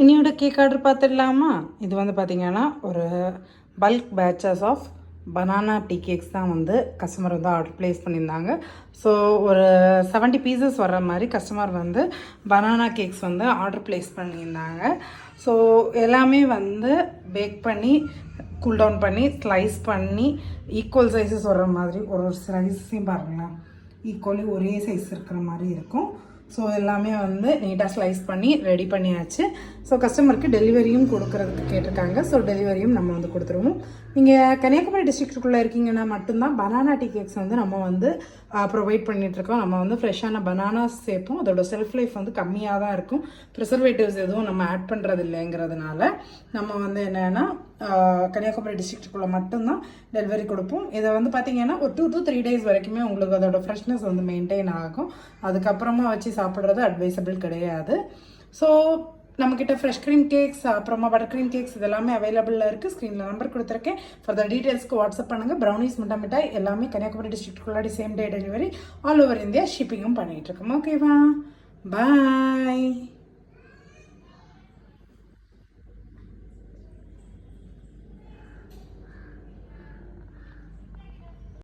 இன்னையோட cake order பார்த்துடலாமா? இது வந்து பார்த்திங்கன்னா ஒரு bulk batches of banana tea cakes தான் வந்து கஸ்டமர் வந்து ஆர்டர் ப்ளேஸ் பண்ணியிருந்தாங்க. ஸோ ஒரு 70 பீசஸ் வர்ற மாதிரி கஸ்டமர் வந்து பனானா கேக்ஸ் வந்து ஆர்டர் ப்ளேஸ் பண்ணியிருந்தாங்க. ஸோ எல்லாமே வந்து பேக் பண்ணி கூல் டவுன் பண்ணி ஸ்லைஸ் பண்ணி ஈக்குவல் சைஸஸ் வர்ற மாதிரி ஒரு ஸ்லைஸையும் பாருங்களேன், ஈக்குவலி ஒரே சைஸ் இருக்கிற மாதிரி இருக்கும். ஸோ எல்லாமே வந்து நீட்டாக ஸ்லைஸ் பண்ணி ரெடி பண்ணியாச்சு. ஸோ கஸ்டமருக்கு டெலிவரியும் கொடுக்கறதுக்கு கேட்டிருக்காங்க. ஸோ டெலிவரியும் நம்ம வந்து கொடுத்துருவோம். நீங்கள் கன்னியாகுமரி டிஸ்ட்ரிக்ட்டுக்குள்ளே இருக்கீங்கன்னா மட்டும்தான் பனானா டீ கேக்ஸ் வந்து நம்ம வந்து ப்ரொவைட் பண்ணிகிட்ருக்கோம். நம்ம வந்து ஃப்ரெஷ்ஷான பனானாஸ் சேர்ப்போம். அதோட செல்ஃப் லைஃப் வந்து கம்மியாக தான் இருக்கும். ப்ரிசர்வேட்டிவ்ஸ் எதுவும் நம்ம ஆட் பண்ணுறது இல்லைங்கிறதுனால நம்ம வந்து என்னென்னா கன்னியாகுமரி டிஸ்ட்ரிக்ட்டுக்குள்ளே மட்டும்தான் டெலிவரி கொடுப்போம். இதை வந்து பார்த்திங்கன்னா ஒரு 2 to 3 days வரைக்குமே உங்களுக்கு அதோட ஃப்ரெஷ்னஸ் வந்து மெயின்டைன் ஆகும். அதுக்கப்புறமா வச்சு சாப்பிட்றது அட்வைசபிள் கிடையாது. ஸோ நம்மக்கிட்ட ஃப்ரெஷ் க்ரீம் கேக்ஸ், அப்புறமா பட்டர் க்ரீம் கேக்ஸ் இதெல்லாமே அவைலபிளாக இருக்குது. ஸ்க்ரீனில் நம்பர் கொடுத்துருக்கேன். ஃபர்தர் டீட்டெயில்ஸ்க்கு வாட்ஸ்அப் பண்ணுங்கள். ப்ரௌனிஸ் முட்டை மிட்டாய் எல்லாமே கன்னியாகுமரி டிஸ்ட்ரிக்ட்டுக்குள்ளாடி same day delivery all over India ஷிப்பிங்கும் பண்ணிகிட்ருக்கோம். ஓகேவா? பாய்.